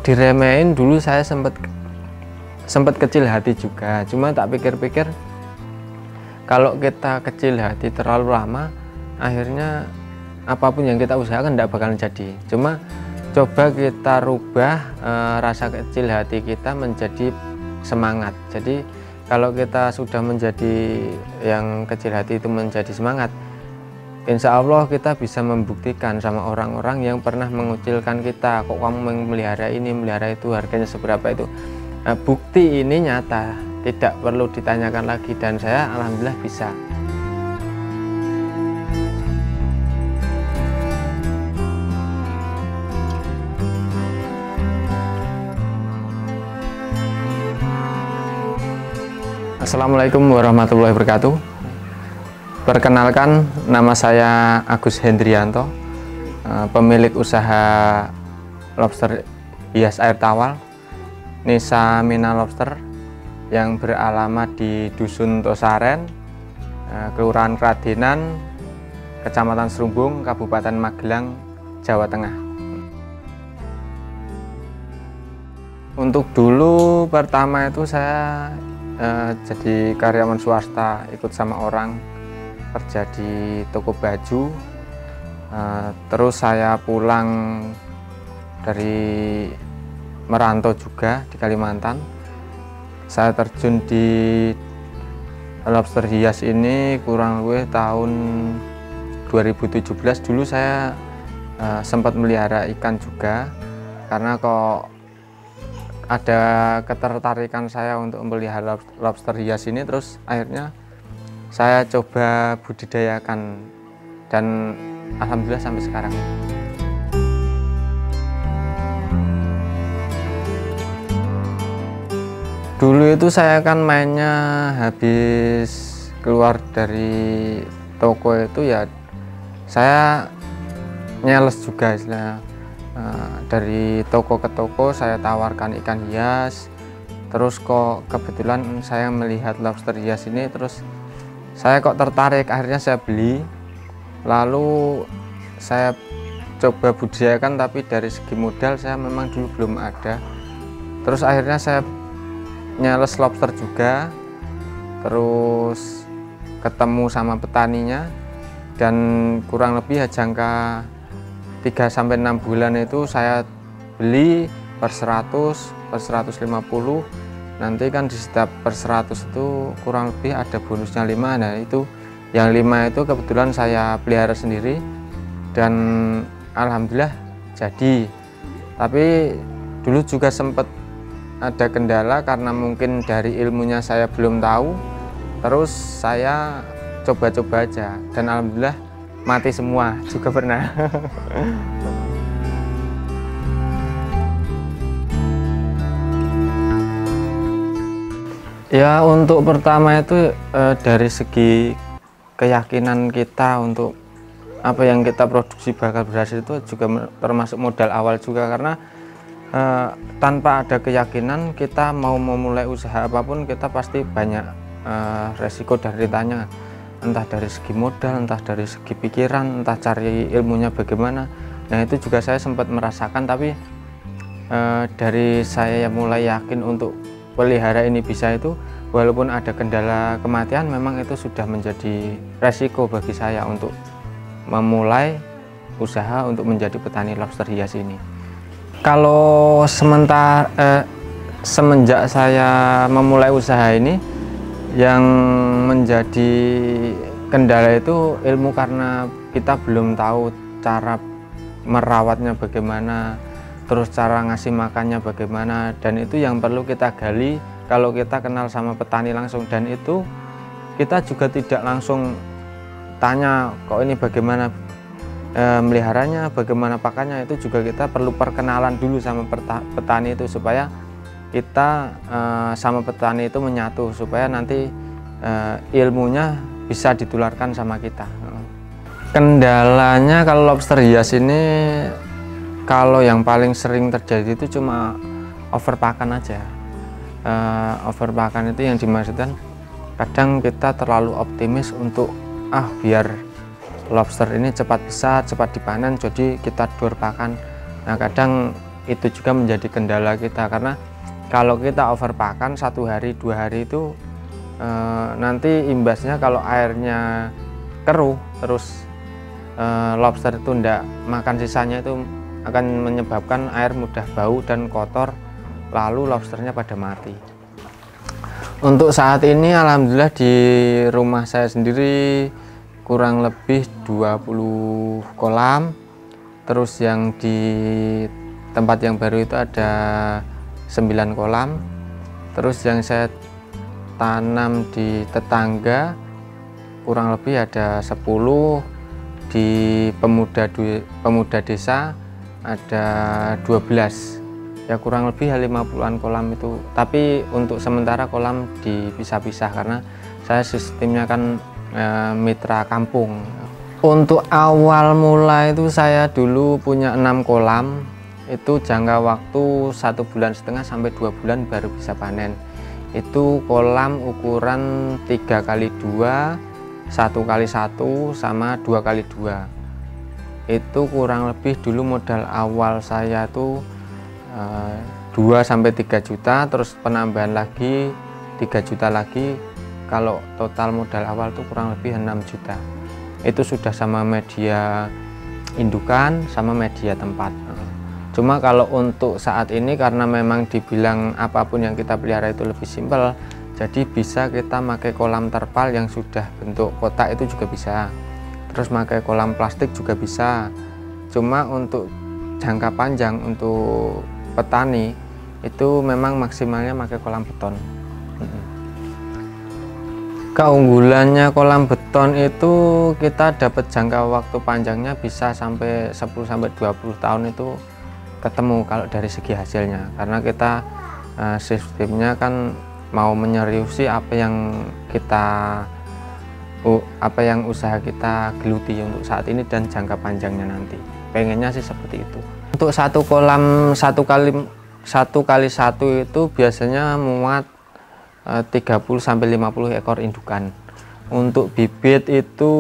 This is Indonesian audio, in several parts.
diremehin dulu, saya sempat kecil hati juga. Cuma tak pikir-pikir, kalau kita kecil hati terlalu lama, akhirnya apapun yang kita usahakan tidak bakalan jadi. Cuma coba kita rubah rasa kecil hati kita menjadi semangat. Jadi kalau kita sudah menjadi yang kecil hati itu menjadi semangat, insya Allah kita bisa membuktikan sama orang-orang yang pernah mengucilkan kita, kok kamu memelihara ini, memelihara itu, harganya seberapa itu. Nah, bukti ini nyata, tidak perlu ditanyakan lagi, dan saya alhamdulillah bisa. Assalamualaikum warahmatullahi wabarakatuh. Perkenalkan, nama saya Agus Hendrianto, pemilik usaha lobster hias air tawar Nisa Mina Lobster yang beralamat di Dusun Tosaren, Kelurahan Kradenan, Kecamatan Serumbung, Kabupaten Magelang, Jawa Tengah. Untuk dulu pertama itu saya jadi karyawan swasta, ikut sama orang kerja di toko baju. Terus saya pulang dari merantau juga di Kalimantan. Saya terjun di lobster hias ini kurang lebih tahun 2017. Dulu saya sempat melihara ikan juga, karena kok ada ketertarikan saya untuk memelihara lobster hias ini. Terus akhirnya saya coba budidayakan, dan alhamdulillah sampai sekarang. Dulu itu saya kan mainnya habis keluar dari toko itu ya saya nyeles juga istilahnya. Dari toko ke toko saya tawarkan ikan hias, terus kok kebetulan saya melihat lobster hias ini, terus saya kok tertarik, akhirnya saya beli, lalu saya coba budidayakan. Tapi dari segi modal saya memang dulu belum ada, terus akhirnya saya nyales lobster juga, terus ketemu sama petaninya, dan kurang lebih jangka 3-6 bulan itu saya beli per 100, per 150. Nanti kan di setiap per 100 itu kurang lebih ada bonusnya 5. Nah itu yang 5 itu kebetulan saya pelihara sendiri, dan alhamdulillah jadi. Tapi dulu juga sempat ada kendala karena mungkin dari ilmunya saya belum tahu. Terus saya coba-coba aja, dan alhamdulillah mati semua juga pernah. Ya, untuk pertama itu dari segi keyakinan kita untuk apa yang kita produksi bakal berhasil, itu juga termasuk modal awal juga. Karena tanpa ada keyakinan kita mau memulai usaha apapun, kita pasti banyak resiko dan rintannya, entah dari segi modal, entah dari segi pikiran, entah cari ilmunya bagaimana. Nah itu juga saya sempat merasakan, tapi dari saya yang mulai yakin untuk pelihara ini bisa, itu walaupun ada kendala kematian, memang itu sudah menjadi resiko bagi saya untuk memulai usaha untuk menjadi petani lobster hias ini. Kalau semenjak saya memulai usaha ini, yang menjadi kendala itu ilmu, karena kita belum tahu cara merawatnya bagaimana, terus cara ngasih makannya bagaimana, dan itu yang perlu kita gali kalau kita kenal sama petani langsung. Dan itu kita juga tidak langsung tanya kok ini bagaimana meliharanya, bagaimana pakannya. Itu juga kita perlu perkenalan dulu sama petani itu, supaya kita sama petani itu menyatu, supaya nanti ilmunya bisa ditularkan sama kita. Kendalanya kalau lobster hias ini, kalau yang paling sering terjadi itu cuma overpakan aja. Overpakan itu yang dimaksudkan, kadang kita terlalu optimis untuk biar lobster ini cepat besar, cepat dipanen, jadi kita dor pakan. Nah kadang itu juga menjadi kendala kita, karena kalau kita overpakan 1 hari 2 hari itu nanti imbasnya kalau airnya keruh terus lobster itu ndak makan sisanya, itu akan menyebabkan air mudah bau dan kotor, lalu lobsternya pada mati. Untuk saat ini alhamdulillah di rumah saya sendiri kurang lebih 20 kolam. Terus yang di tempat yang baru itu ada 9 kolam. Terus yang saya tanam di tetangga kurang lebih ada 10. Di pemuda desa ada 12. Ya kurang lebih 50-an kolam itu, tapi untuk sementara kolam dipisah-pisah karena saya sistemnya kan mitra kampung. Untuk awal mula itu saya dulu punya 6 kolam, itu jangka waktu 1,5 bulan sampai 2 bulan baru bisa panen. Itu kolam ukuran 3x2, 1x1 sama 2x2. Itu kurang lebih dulu modal awal saya tuh 2-3 juta, terus penambahan lagi 3 juta lagi. Kalau total modal awal tuh kurang lebih 6 juta. Itu sudah sama media indukan sama media tempat. Cuma kalau untuk saat ini karena memang dibilang apapun yang kita pelihara itu lebih simpel, jadi bisa kita pakai kolam terpal yang sudah bentuk kotak itu juga bisa, terus pakai kolam plastik juga bisa. Cuma untuk jangka panjang untuk petani itu memang maksimalnya pakai kolam beton. Keunggulannya kolam beton itu kita dapat jangka waktu panjangnya bisa sampai 10-20 tahun itu ketemu kalau dari segi hasilnya, karena kita sistemnya kan mau menyeriusi apa yang usaha kita geluti untuk saat ini dan jangka panjangnya nanti. Pengennya sih seperti itu. Untuk satu kolam 1x1 itu biasanya muat 30-50 ekor indukan. Untuk bibit itu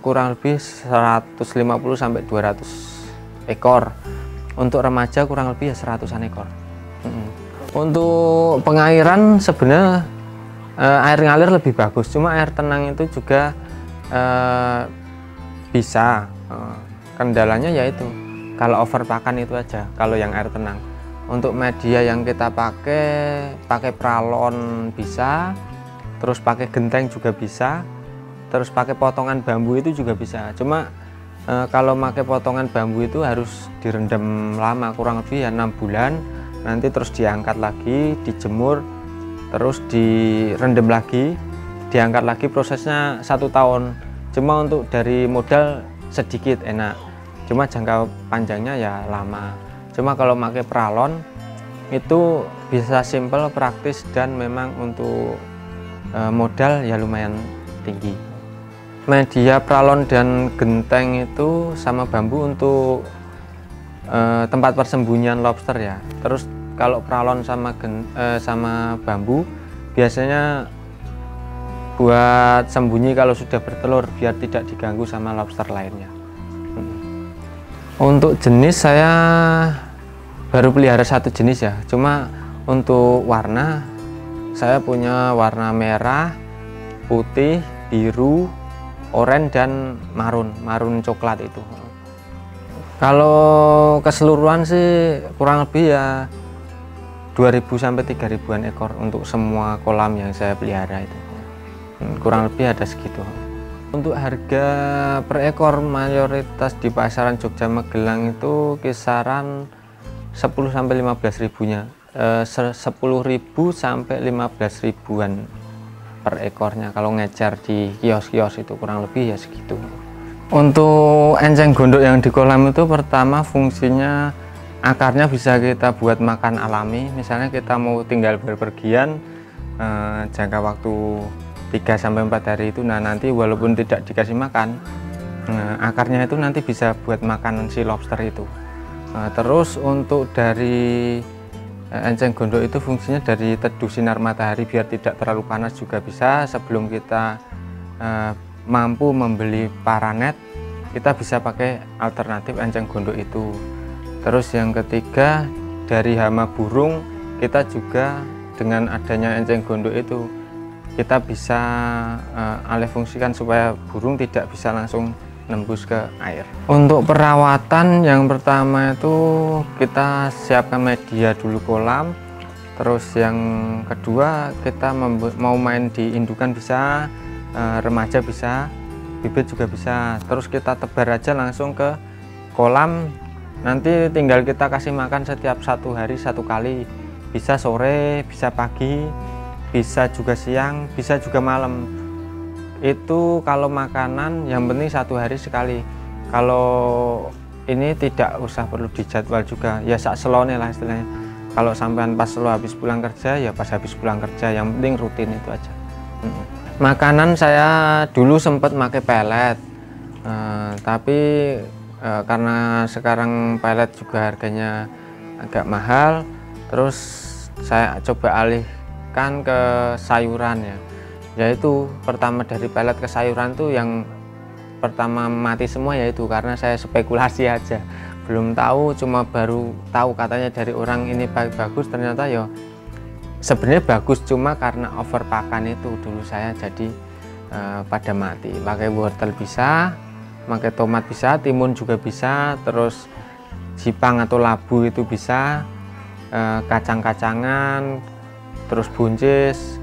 kurang lebih 150-200 ekor. Untuk remaja kurang lebih 100-an ekor. Untuk pengairan sebenarnya air ngalir lebih bagus, cuma air tenang itu juga bisa. Kendalanya yaitu kalau overpakan itu aja kalau yang air tenang. Untuk media yang kita pakai pralon bisa, terus pakai genteng juga bisa, terus pakai potongan bambu itu juga bisa. Cuma kalau pakai potongan bambu itu harus direndam lama, kurang lebih ya 6 bulan, nanti terus diangkat lagi, dijemur, terus direndam lagi, diangkat lagi, prosesnya 1 tahun. Cuma untuk dari modal sedikit enak, cuma jangka panjangnya ya lama. Cuma kalau pakai pralon itu bisa simple, praktis, dan memang untuk modal ya lumayan tinggi. Media pralon dan genteng itu sama bambu untuk tempat persembunyian lobster ya. Terus kalau pralon sama bambu biasanya buat sembunyi kalau sudah bertelur biar tidak diganggu sama lobster lainnya. Untuk jenis saya baru pelihara 1 jenis ya, cuma untuk warna saya punya warna merah, putih, biru, oranye, dan marun coklat itu. Kalau keseluruhan sih kurang lebih ya 2.000-3.000-an ekor untuk semua kolam yang saya pelihara itu. Kurang lebih ada segitu. Untuk harga per ekor mayoritas di pasaran Jogja Magelang itu kisaran 10-15 ribunya, 10.000 sampai 15 ribuan per ekornya. Kalau ngejar di kios-kios itu kurang lebih ya segitu. Untuk enceng gondok yang di kolam itu pertama fungsinya akarnya bisa kita buat makan alami. Misalnya kita mau tinggal berpergian jangka waktu 3-4 hari itu, nah nanti walaupun tidak dikasih makan, akarnya itu nanti bisa buat makanan si lobster itu. Terus untuk dari enceng gondok itu fungsinya dari teduh sinar matahari biar tidak terlalu panas juga bisa. Sebelum kita mampu membeli paranet, kita bisa pakai alternatif enceng gondok itu. Terus yang ketiga dari hama burung, kita juga dengan adanya enceng gondok itu kita bisa alih fungsikan supaya burung tidak bisa langsung nembus ke air. Untuk perawatan yang pertama itu kita siapkan media dulu kolam. Terus yang kedua kita mau main di indukan bisa, remaja bisa, bibit juga bisa. Terus kita tebar aja langsung ke kolam. Nanti tinggal kita kasih makan setiap 1 hari 1 kali. Bisa sore, bisa pagi, bisa juga siang, bisa juga malam. Itu kalau makanan yang penting 1 hari sekali. Kalau ini tidak usah perlu dijadwal juga, ya sak selone lah istilahnya. Kalau sampean pas lo habis pulang kerja, ya pas habis pulang kerja, yang penting rutin itu aja. Makanan saya dulu sempat pakai pelet, tapi karena sekarang pelet juga harganya agak mahal, terus saya coba alihkan ke sayuran ya. Yaitu pertama dari pelet ke sayuran tuh yang pertama mati semua, yaitu karena saya spekulasi aja. Belum tahu, cuma baru tahu katanya dari orang ini bagus, ternyata ya sebenarnya bagus, cuma karena over pakan itu dulu saya jadi pada mati. Pakai wortel bisa, pakai tomat bisa, timun juga bisa, terus jipang atau labu itu bisa, kacang-kacangan, terus buncis.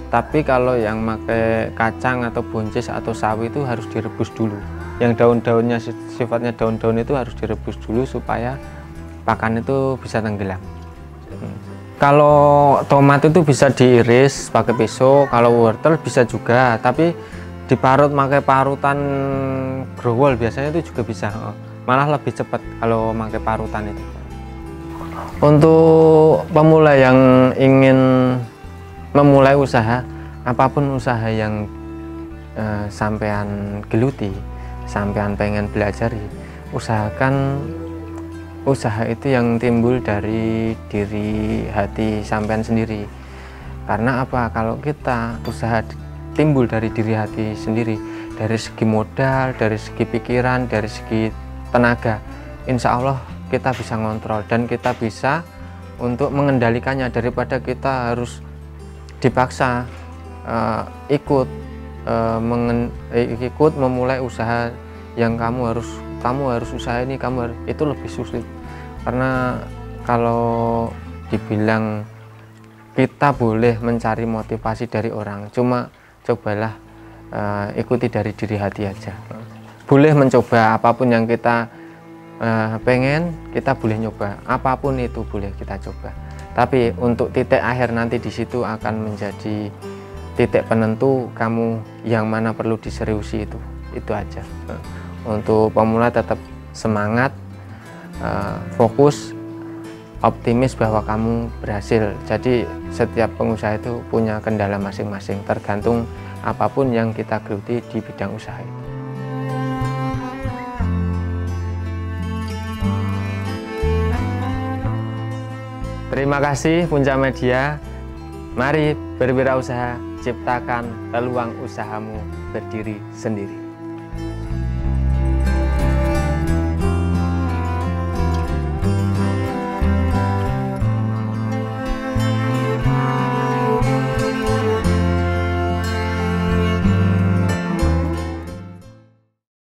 Tapi kalau yang pakai kacang atau buncis atau sawi itu harus direbus dulu. Yang daun-daunnya sifatnya daun-daun itu harus direbus dulu supaya pakan itu bisa tenggelam. Kalau tomat itu bisa diiris pakai pisau, kalau wortel bisa juga, tapi diparut pakai parutan growol biasanya itu juga bisa. Malah lebih cepat kalau pakai parutan itu. Untuk pemula yang ingin memulai usaha, apapun usaha yang sampean geluti, sampean pengen belajari, usahakan usaha itu yang timbul dari diri hati sampean sendiri. Karena apa? Kalau kita usaha timbul dari diri hati sendiri, dari segi modal, dari segi pikiran, dari segi tenaga, insya Allah kita bisa ngontrol dan kita bisa untuk mengendalikannya, daripada kita harus dipaksa ikut memulai usaha yang kamu harus usaha ini, itu lebih sulit. Karena kalau dibilang kita boleh mencari motivasi dari orang, cuma cobalah ikuti dari diri hati aja. Boleh mencoba apapun yang kita pengen, kita boleh nyoba apapun itu, boleh kita coba. Tapi untuk titik akhir nanti di situ akan menjadi titik penentu kamu yang mana perlu diseriusi, itu aja. Untuk pemula tetap semangat, fokus, optimis bahwa kamu berhasil. Jadi setiap pengusaha itu punya kendala masing-masing, tergantung apapun yang kita geluti di bidang usaha itu. Terima kasih Punca Media. Mari berwirausaha, ciptakan peluang usahamu berdiri sendiri.